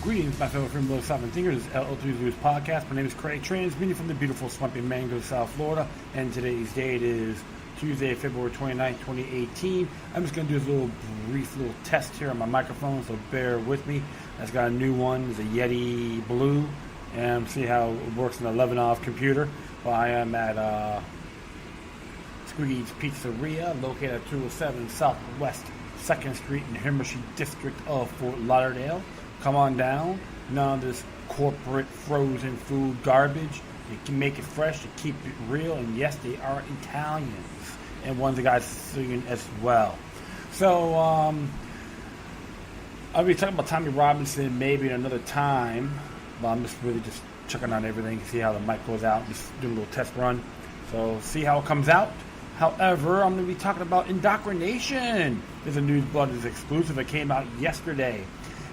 Greetings, my fellow freedom sovereign thinkers. This is LL3's News Podcast. My name is Craig, transmitting from the beautiful swampy Mango, South Florida. And today's date is Tuesday, February 29th, 2018. I'm just going to do a brief little test here on my microphone, so bear with me. I've got a new one. It's a Yeti Blue. And see how it works on a Lebanon computer. Well, I am at Squeaky's Pizzeria, located at 207 Southwest 2nd Street in Hermitage District of Fort Lauderdale. Come on down. None of this corporate frozen food garbage. You can make it fresh, you keep it real, and yes, they are Italians. And one of the guys singing as well. So, I'll be talking about Tommy Robinson maybe another time. But I'm just really just checking on everything, see how the mic goes out, just doing a little test run. So, see how it comes out. However, I'm going to be talking about Indoctrination. There's a news blog that's exclusive. It came out yesterday.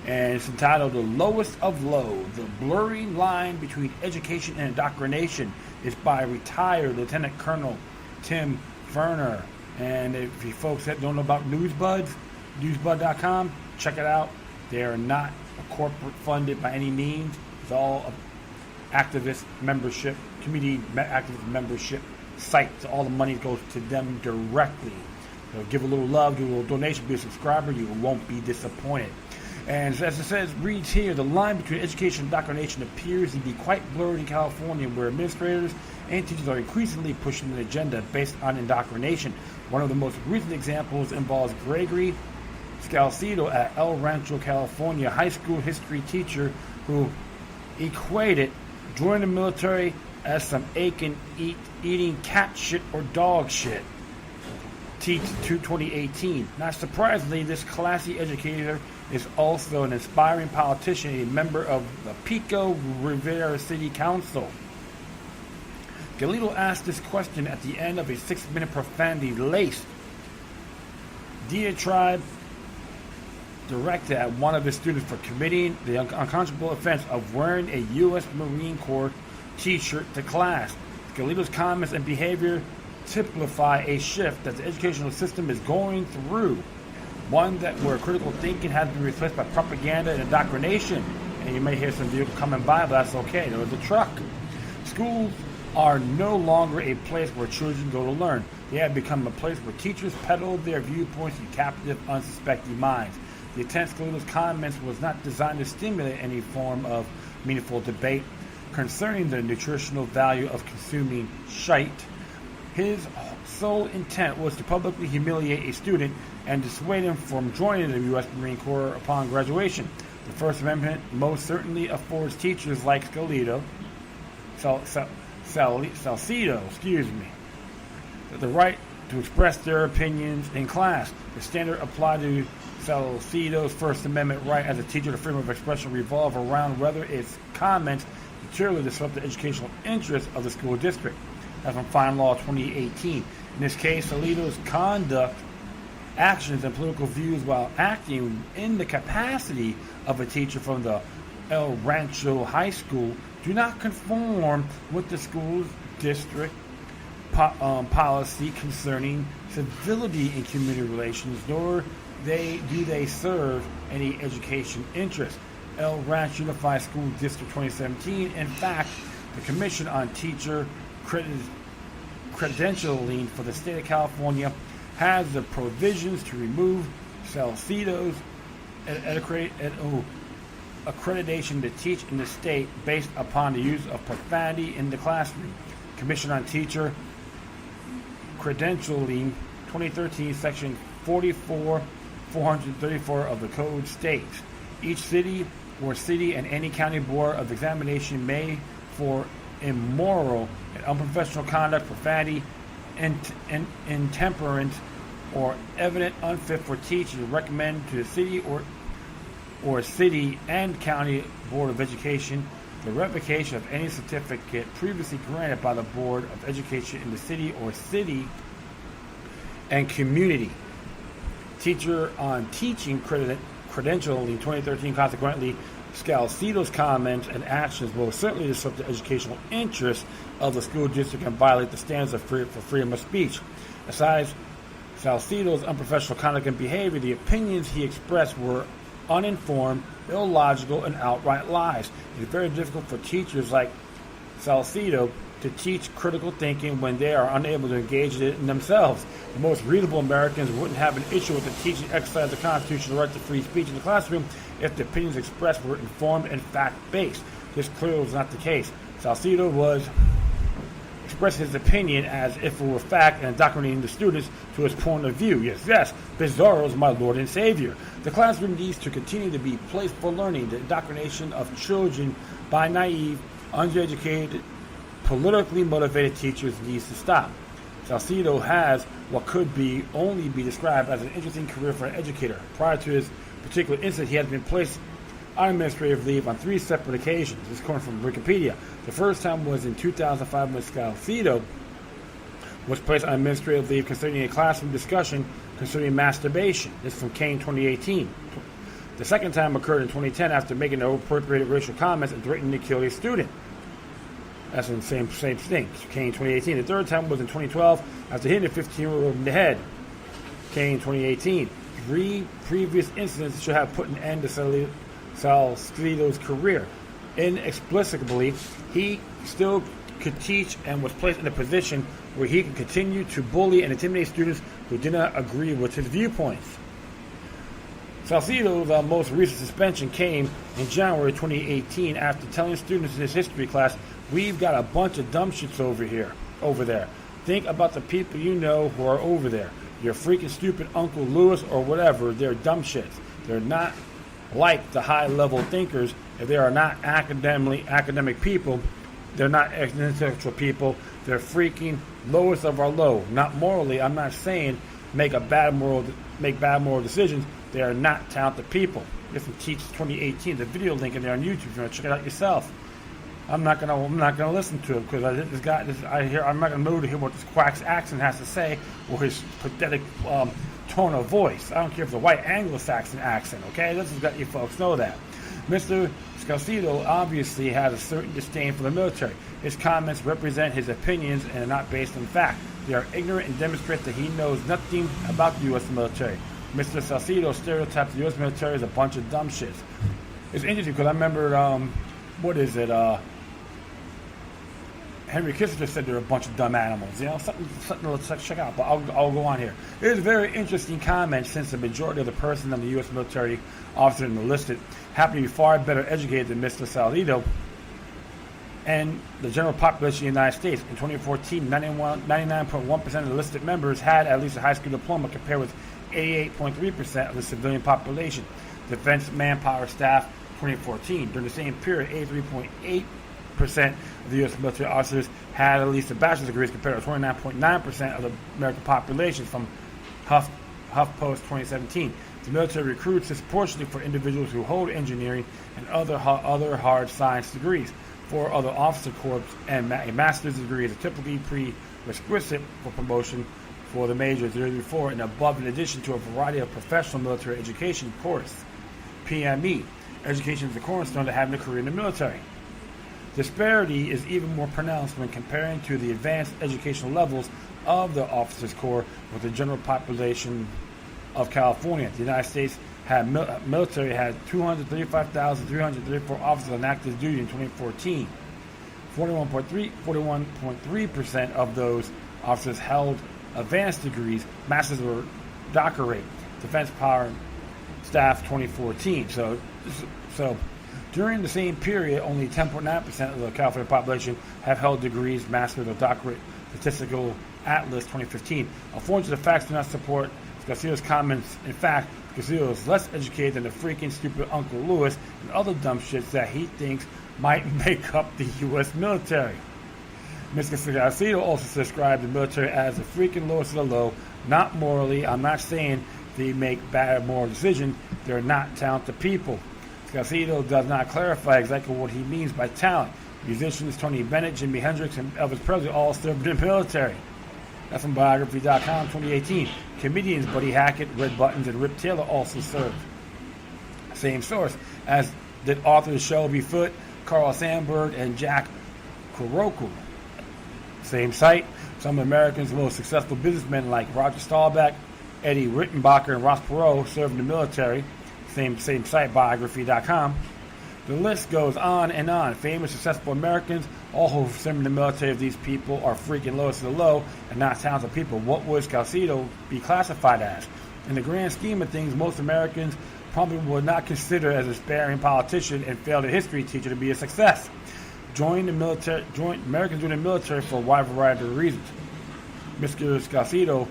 And it's entitled The Lowest of Low. The blurry line between education and indoctrination is by retired Lieutenant Colonel Tim Ferner. And if you folks that don't know about Newsbuds, newsbud.com, check it out. They are not corporate funded by any means. It's all activist membership, community activist membership site. So all the money goes to them directly. So give a little love, do a little donation, be a subscriber. You won't be disappointed. And as it says, reads here, the line between education and indoctrination appears to be quite blurred in California, where administrators and teachers are increasingly pushing an agenda based on indoctrination. One of the most recent examples involves Gregory Scalcido at El Rancho, California, high school history teacher who equated joining the military as some aching eating cat shit or dog shit. Teach to 2018. Not surprisingly, this classy educator is also an inspiring politician, a member of the Pico Rivera City Council. Galito asked this question at the end of a 6-minute profanity-laced diatribe directed at one of his students for committing the unconscionable offense of wearing a U.S. Marine Corps t-shirt to class. Galito's comments and behavior typify a shift that the educational system is going through, one that where critical thinking has been replaced by propaganda and indoctrination. And you may hear some vehicle coming by, but that's okay. There was a truck. Schools are no longer a place where children go to learn. They have become a place where teachers peddle their viewpoints to captive, unsuspecting minds. The intent of Galito's comments was not designed to stimulate any form of meaningful debate concerning the nutritional value of consuming shite. His sole intent was to publicly humiliate a student and dissuade him from joining the U.S. Marine Corps upon graduation. The First Amendment most certainly affords teachers like Scalcido, the right to express their opinions in class. The standard applied to Scalcido's First Amendment right as a teacher to freedom of expression revolve around whether its comments materially disrupt the educational interests of the school district. That's from Fine Law 2018. In this case, Scalcido's conduct, actions, and political views while acting in the capacity of a teacher from the El Rancho High School do not conform with the school district policy concerning civility in community relations, nor do they serve any education interest. El Rancho Unified School District 2017, in fact, the Commission on Teacher Credentialing for the state of California has the provisions to remove Scalcido's accreditation to teach in the state based upon the use of profanity in the classroom. Commission on Teacher Credentialing 2013, Section 434 of the Code states, each city and any county board of examination may, for immoral and unprofessional conduct, profanity, intemperance, or evident unfit for teaching, recommend to the city or city and county board of education the revocation of any certificate previously granted by the Board of Education in the city or city and community. Teacher on Teaching Credentialing 2013, consequently, Scalcido's comments and actions will certainly disrupt the educational interests of the school district and violate the standards for freedom of speech. Besides Scalcido's unprofessional conduct and behavior, the opinions he expressed were uninformed, illogical, and outright lies. It's very difficult for teachers like Salcido to teach critical thinking when they are unable to engage in it in themselves. The most reasonable Americans wouldn't have an issue with the teaching exercise of the constitutional right to free speech in the classroom if the opinions expressed were informed and fact-based. This clearly was not the case. Salcido was expressing his opinion as if it were fact and indoctrinating the students to his point of view. Yes, Pizarro is my Lord and Savior. The classroom needs to continue to be a place for learning. The indoctrination of children by naive, undereducated, politically motivated teachers needs to stop. Salcido has what could only be described as an interesting career for an educator. Prior to his particular incident, he has been placed on administrative leave on 3 separate occasions. This is coming from Wikipedia. The first time was in 2005 when Salcido was placed on administrative leave concerning a classroom discussion concerning masturbation. This is from Kane 2018. The second time occurred in 2010 after making inappropriate racial comments and threatening to kill a student. That's the same thing. Kane 2018. The third time was in 2012 after hitting a 15-year-old in the head. Kane 2018. 3 previous incidents should have put an end to Salcido's career. Inexplicably, he still could teach and was placed in a position where he could continue to bully and intimidate students who did not agree with his viewpoints. Salcido's most recent suspension came in January 2018 after telling students in his history class, "We've got a bunch of dumb shits over there. Think about the people you know who are over there. Your freaking stupid Uncle Lewis or whatever, they're dumb shits. They're not like the high-level thinkers. If they are not academic people, they're not intellectual people. They're freaking lowest of our low. Not morally. I'm not saying make bad moral decisions. They are not talented people." This is Teach 2018. The video link in there on YouTube. If you want to check it out yourself. I'm not gonna listen to it because I'm not gonna move to hear what this quack's accent has to say or his pathetic tone of voice. I don't care if it's a white Anglo-Saxon accent. Okay, let's just let you folks know that. Mr. Salcido obviously has a certain disdain for the military. His comments represent his opinions and are not based on fact. They are ignorant and demonstrate that he knows nothing about the U.S. military. Mr. Salcido stereotypes the U.S. military as a bunch of dumb shits. It's interesting because I remember, Henry Kissinger said they're a bunch of dumb animals. You know, something to check out. But I'll go on here. It is a very interesting comment since the majority of the persons in the U.S. military officers enlisted happen to be far better educated than Mr. Salcido and the general population of the United States. In 2014, 99.1% of the enlisted members had at least a high school diploma compared with 88.3% of the civilian population. Defense Manpower Staff 2014. During the same period, 83.8% of the U.S. military officers had at least a bachelor's degree compared to 29.9% of the American population from HuffPost 2017. The military recruits disproportionately for individuals who hold engineering and other hard science degrees. 4 other officer corps and a master's degree is typically prerequisite for promotion for the major 34 and above, in addition to a variety of professional military education courses. PME. Education is the cornerstone to having a career in the military. Disparity is even more pronounced when comparing to the advanced educational levels of the officers' corps with the general population of California. The United States military had 235,334 officers on active duty in 2014. 41.3% of those officers held advanced degrees, masters or doctorate. Defense Power Staff 2014. So during the same period, only 10.9% of the California population have held degrees, master's or doctorate. Statistical Atlas 2015. Unfortunately, the facts do not support Salcido's comments. In fact, Salcido is less educated than the freaking stupid Uncle Lewis and other dumb shits that he thinks might make up the U.S. military. Mr. Salcido also described the military as the freaking lowest of the low, not morally. I'm not saying they make bad moral decisions. They're not talented people. Salcido does not clarify exactly what he means by talent. Musicians Tony Bennett, Jimi Hendrix, and Elvis Presley all served in the military. That's from Biography.com 2018. Comedians Buddy Hackett, Red Buttons, and Rip Taylor also served. Same source, as did authors Shelby Foote, Carl Sandburg, and Jack Kerouac. Same site. Some of America's most successful businessmen like Roger Staubach, Eddie Rittenbacher, and Ross Perot served in the military. same site, biography.com. The list goes on and on. Famous, successful Americans, all who served in the military of these people are freaking lowest of the low and not talented people. What would Salcido be classified as? In the grand scheme of things, most Americans probably would not consider as an aspiring politician and failed a history teacher to be a success. Americans joined the military for a wide variety of reasons. Mr. Salcido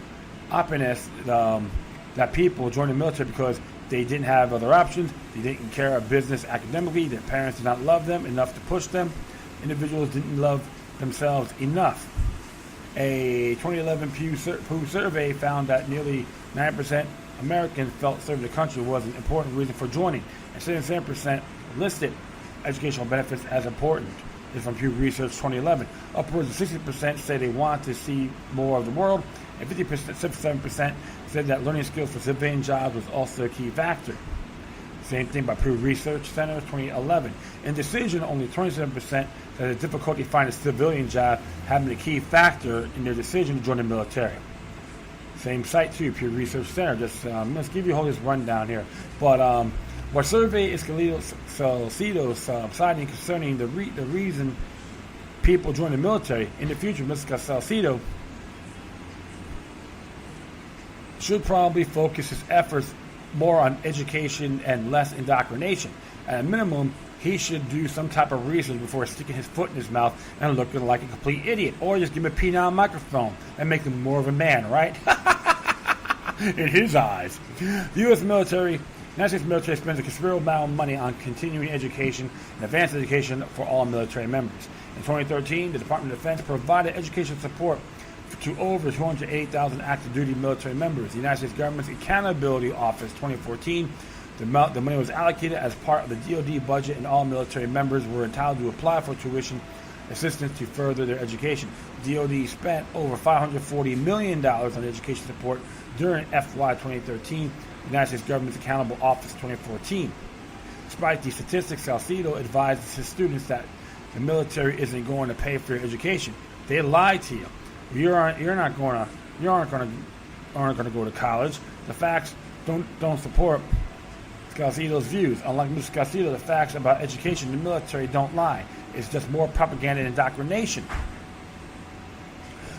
opined that people joined the military because they didn't have other options. They didn't care about business academically. Their parents did not love them enough to push them. Individuals didn't love themselves enough. A 2011 Pew survey found that nearly 9% Americans felt serving the country was an important reason for joining, and 77% listed educational benefits as important. This is from Pew Research 2011. Upwards of 60% say they want to see more of the world, and 57% said that learning skills for civilian jobs was also a key factor. Same thing by Pew Research Center 2011. In decision, only 27% said the difficulty finding a civilian job having a key factor in their decision to join the military. Same site too, Pew Research Center. Let's give you all this rundown here. But what survey is Salcido citing concerning the reason people join the military in the future? Mr. Salcido should probably focus his efforts more on education and less indoctrination. At a minimum, he should do some type of research before sticking his foot in his mouth and looking like a complete idiot. Or just give him a penile microphone and make him more of a man, right? In his eyes. The U.S. military, United States military spends a considerable amount of money on continuing education and advanced education for all military members. In 2013, the Department of Defense provided education support to over 208,000 active duty military members. The United States government's Accountability Office 2014, the money was allocated as part of the DoD budget, and all military members were entitled to apply for tuition assistance to further their education. DoD spent over $540 million on education support during FY 2013, the United States government's Accountable Office 2014. Despite these statistics, Salcido advises his students that the military isn't going to pay for your education. They lied to you. You aren't going to go to college. The facts don't support Salcido's views. Unlike Mr. Salcido, the facts about education in the military don't lie. It's just more propaganda and indoctrination.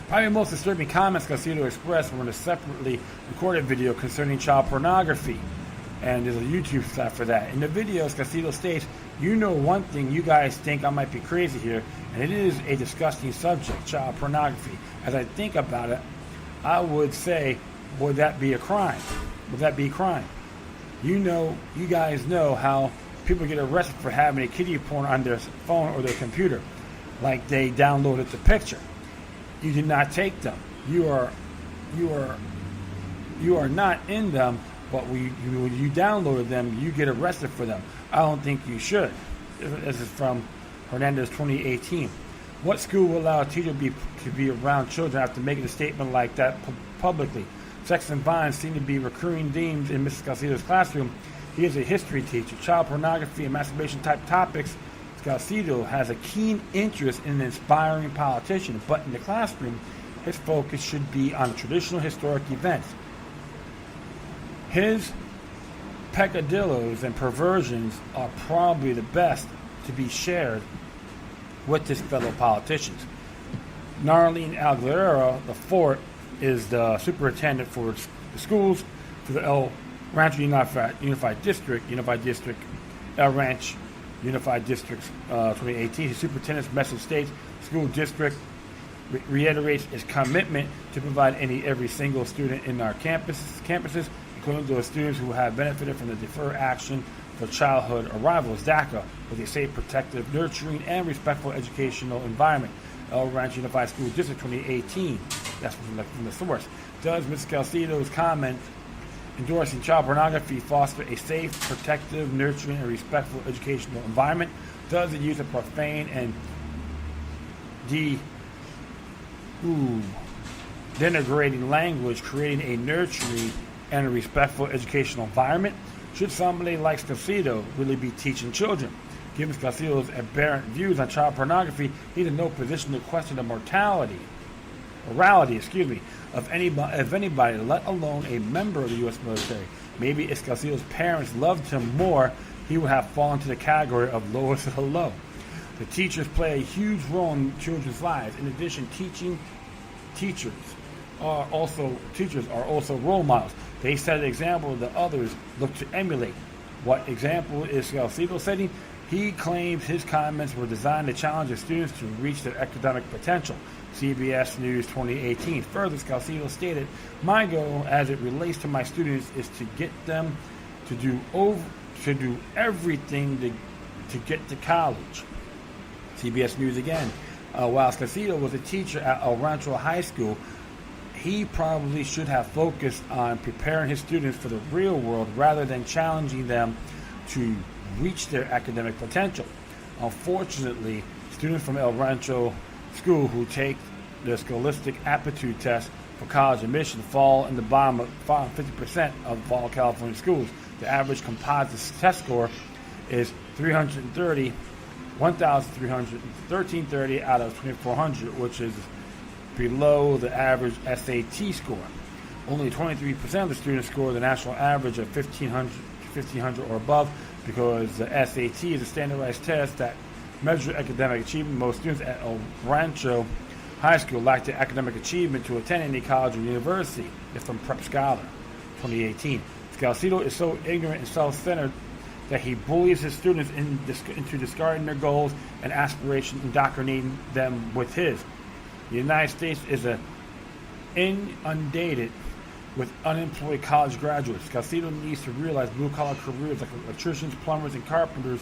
Probably the most disturbing comments Salcido expressed were in a separately recorded video concerning child pornography. And there's a YouTube site for that. In the video, Salcido states, "You know one thing, you guys think I might be crazy here, and it is a disgusting subject, child pornography. As I think about it, I would say, would that be a crime? Would that be a crime? You guys know how people get arrested for having a kiddie porn on their phone or their computer, like they downloaded the picture. You did not take them. You are not in them, but when you downloaded them, you get arrested for them. I don't think you should." This is from Hernandez 2018. What school will allow a teacher to be around children after making a statement like that publicly? Sex and violence seem to be recurring themes in Mr. Salcido's classroom. He is a history teacher. Child pornography and masturbation type topics. Salcido has a keen interest in an inspiring politician, but in the classroom, his focus should be on traditional historic events. His peccadillos and perversions are probably the best to be shared with his fellow politicians. Narlene Aguilera IV is the superintendent for the schools for the El Rancho Unified District, El Rancho Unified District 2018. His superintendent's message states, "School district reiterates its commitment to provide every single student in our campuses, including those students who have benefited from the Deferred Action for Childhood Arrivals, DACA, with a safe, protective, nurturing, and respectful educational environment." El Rancho Unified School District 2018. That's from the source. Does Mr. Salcido's comment endorsing child pornography foster a safe, protective, nurturing, and respectful educational environment? Does it use a profane and denigrating language, creating a nurturing and a respectful educational environment? Should somebody like Salcido really be teaching children? Given Salcido's aberrant views on child pornography, he's in no position to question the mortality of anybody, let alone a member of the U.S. military. Maybe if Escalcido's parents loved him more, he would have fallen to the category of lowest of the low. The teachers play a huge role in children's lives. In addition, teachers are also role models. They set an example that others look to emulate. What example is Escalcido setting? He claims his comments were designed to challenge the students to reach their academic potential. CBS News 2018. Further, Escalcido stated, "My goal as it relates to my students is to get them to do everything to get to college." CBS News again. While Escalcido was a teacher at El Rancho High School, he probably should have focused on preparing his students for the real world rather than challenging them to reach their academic potential. Unfortunately, students from El Rancho School who take the Scholastic Aptitude Test for college admission fall in the bottom of 50% of all California schools. The average composite test score is 1,330 out of 2,400, which is below the average SAT score. Only 23% of the students score the national average of 1,500 or above, because the SAT is a standardized test that measures academic achievement. Most students at El Rancho High School lack the academic achievement to attend any college or university. It's from Prep Scholar, 2018. Escalcido is so ignorant and self-centered that he bullies his students into discarding their goals and aspirations, indoctrinating them with his. The United States is inundated with unemployed college graduates. Escalcido needs to realize blue-collar careers like electricians, plumbers, and carpenters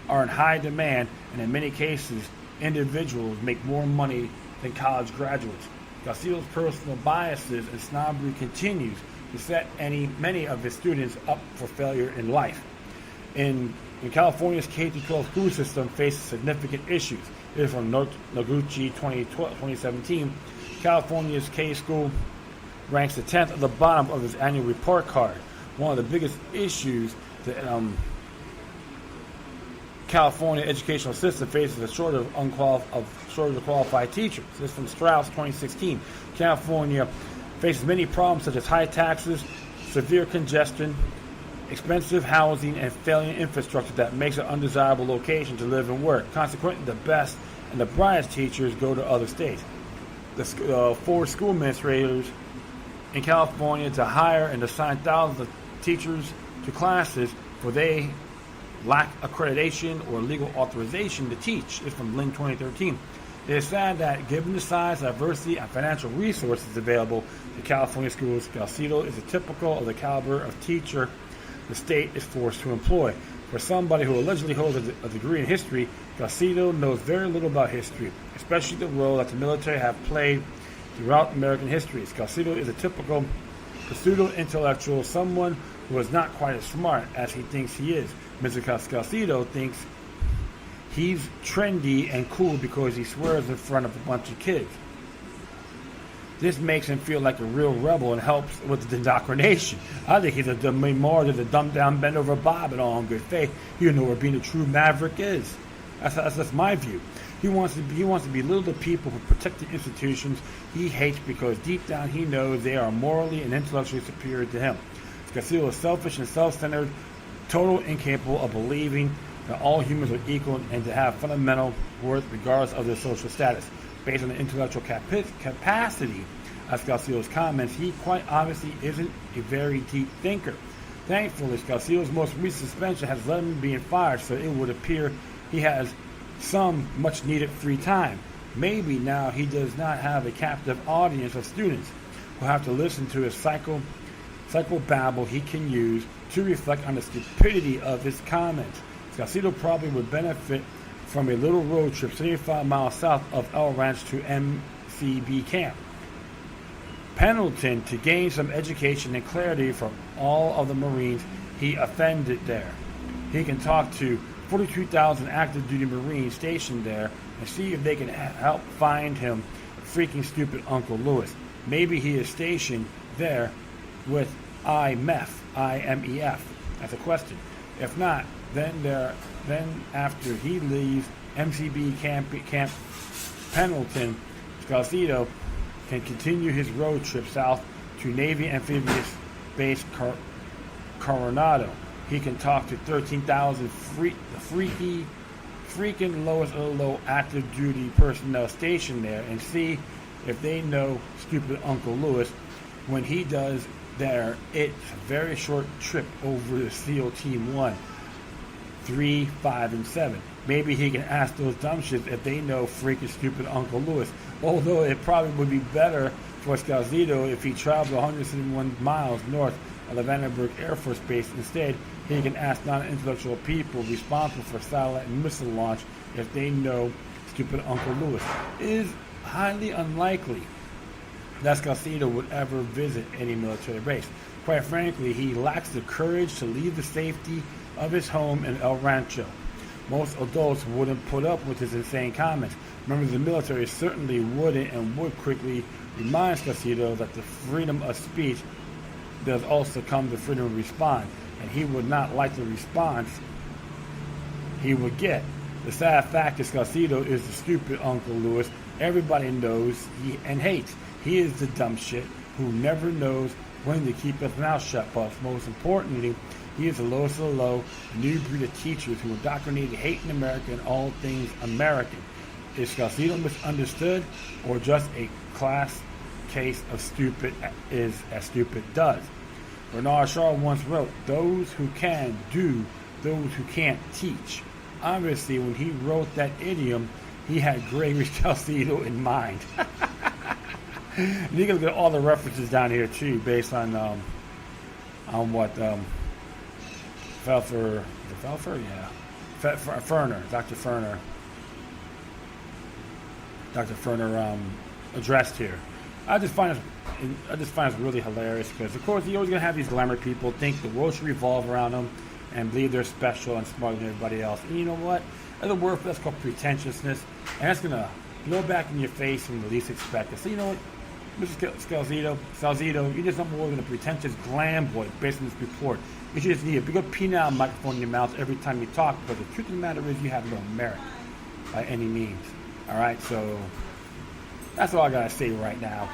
are in high demand, and in many cases, individuals make more money than college graduates. Escalcido's personal biases and snobbery continues to set many of his students up for failure in life. In California's K-12 school system faces significant issues. This is from Noguchi 2017. California's K-school ranks the 10th at the bottom of its annual report card. One of the biggest issues that California educational system faces a shortage of qualified teachers. This is from Strauss 2016. California faces many problems such as high taxes, severe congestion, expensive housing, and failing infrastructure that makes it an undesirable location to live and work. Consequently, the best and the brightest teachers go to other states. The four school administrators in California to hire and assign thousands of teachers to classes for they lack accreditation or legal authorization to teach. It's from Lynn 2013. It is sad that given the size, diversity, and financial resources available to California schools, Escalcido is typical of the caliber of teacher the state is forced to employ. For somebody who allegedly holds a degree in history, Escalcido knows very little about history, especially the role that the military have played throughout American history. Escalcido is a typical pseudo-intellectual, someone who is not quite as smart as he thinks he is. Mr. Escalcido thinks he's trendy and cool because he swears in front of a bunch of kids. This makes him feel like a real rebel and helps with the indoctrination. I think he's more than a dumbed-down, bend-over Bob in all in good faith. You know where being a true maverick is. That's my view. He wants to belittle the people who protect the institutions he hates because deep down he knows they are morally and intellectually superior to him. Escalcido is selfish and self-centered, totally incapable of believing that all humans are equal and to have fundamental worth regardless of their social status. Based on the intellectual capacity of Escalcido's comments, he quite obviously isn't a very deep thinker. Thankfully, Escalcido's most recent suspension has led him to being fired, so it would appear he has some much-needed free time. Maybe now he does not have a captive audience of students who have to listen to his psychobabble he can use to reflect on the stupidity of his comments. Escalcido probably would benefit from a little road trip 75 miles south of El Ranch to MCB camp, Pendleton, to gain some education and clarity from all of the Marines he offended there. He can talk to 42,000 active duty Marines stationed there and see if they can help find him freaking stupid Uncle Lewis. Maybe he is stationed there with IMEF. That's a question. If not, then after he leaves MCB camp Pendleton, Escalcido can continue his road trip south to Navy Amphibious Base Coronado. He can talk to 13,000 freaking lowest of the low active duty personnel stationed there and see if they know stupid Uncle Lewis. When he does there, it's a very short trip over to SEAL Team 1, 3, 5, and 7. Maybe he can ask those dumb shits if they know freaking stupid Uncle Lewis. Although it probably would be better for Scalzito if he traveled 171 miles north of the Vandenberg Air Force Base. Instead, he can ask non-intellectual people responsible for satellite and missile launch if they know stupid Uncle Lewis. It is highly unlikely that Scalzito would ever visit any military base. Quite frankly, he lacks the courage to leave the safety of his home in El Rancho. Most adults wouldn't put up with his insane comments. Members of the military certainly wouldn't and would quickly remind Scalzito that the freedom of speech does also come to freedom to respond, and he would not like the response he would get. The sad fact is Scalzito is the stupid Uncle Lewis everybody knows and hates. He is the dumb shit who never knows when to keep his mouth shut, but most importantly, he is the lowest of the low, new breed of teachers who indoctrinated hate in America and all things American. Is Scalzito misunderstood, or just a class case of stupid is as stupid does? Bernard Shaw once wrote, "Those who can do, those who can't teach." Obviously, when he wrote that idiom, he had Gregory Scalzito in mind. And you can look at all the references down here too, based on what Felfer, Dr. Ferner addressed here. I just find it really hilarious because, of course, you're always gonna have these glamour people think the world should revolve around them and believe they're special and smarter than everybody else. And you know what? There's a word for that's called pretentiousness, and that's gonna blow back in your face when you least expect it. So you know what, Mr. Scalzito, you're just not more than a pretentious glam boy based on this report. You should just need a big old penile microphone in your mouth every time you talk, because the truth of the matter is you have no merit by any means. All right, so that's all I gotta say right now.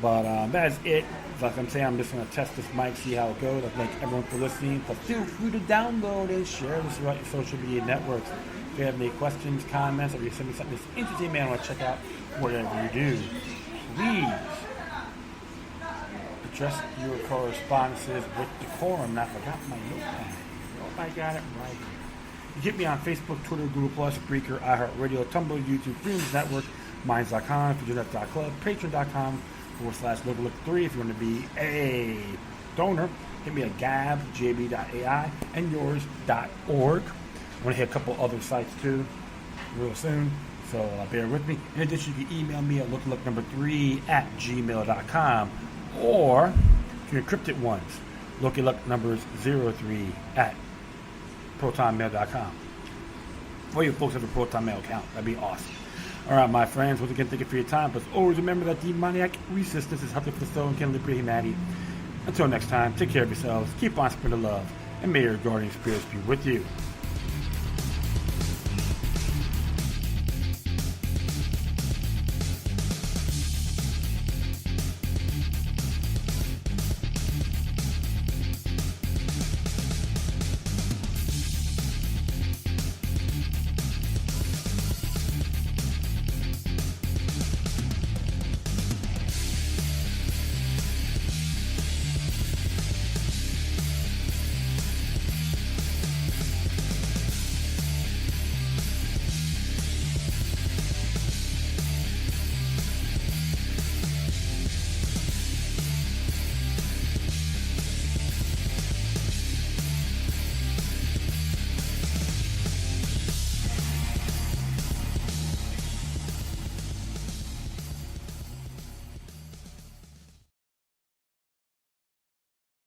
But that's it. Like I'm saying, I'm just gonna test this mic, see how it goes. I thank everyone for listening. But feel free to download and share this throughout your social media networks. If you have any questions, comments, or you send me something that's interesting, man, I want to check out whatever you do. Please address your correspondences with decorum. I forgot my notepad. Oh, I got it right here. You get me on Facebook, Twitter, Google+, Breaker, iHeartRadio, Tumblr, YouTube, Freedoms Network, Minds.com, FutureNet.club, Patreon.com/LocalLook3 if you want to be a donor. Hit me at gab.jb.ai, and yours.org. I'm going to hit a couple other sites too real soon, so bear with me. In addition, you can email me at lookyluck3@gmail.com, or if you're encrypted ones, lookyluck03@protonmail.com. Or you folks have a Proton Mail account. That'd be awesome. All right, my friends, once again, thank you for your time. But always remember that demoniac resistance is healthy for the soul and can liberate humanity. Until next time, take care of yourselves, keep on spreading love, and may your guardian spirits be with you.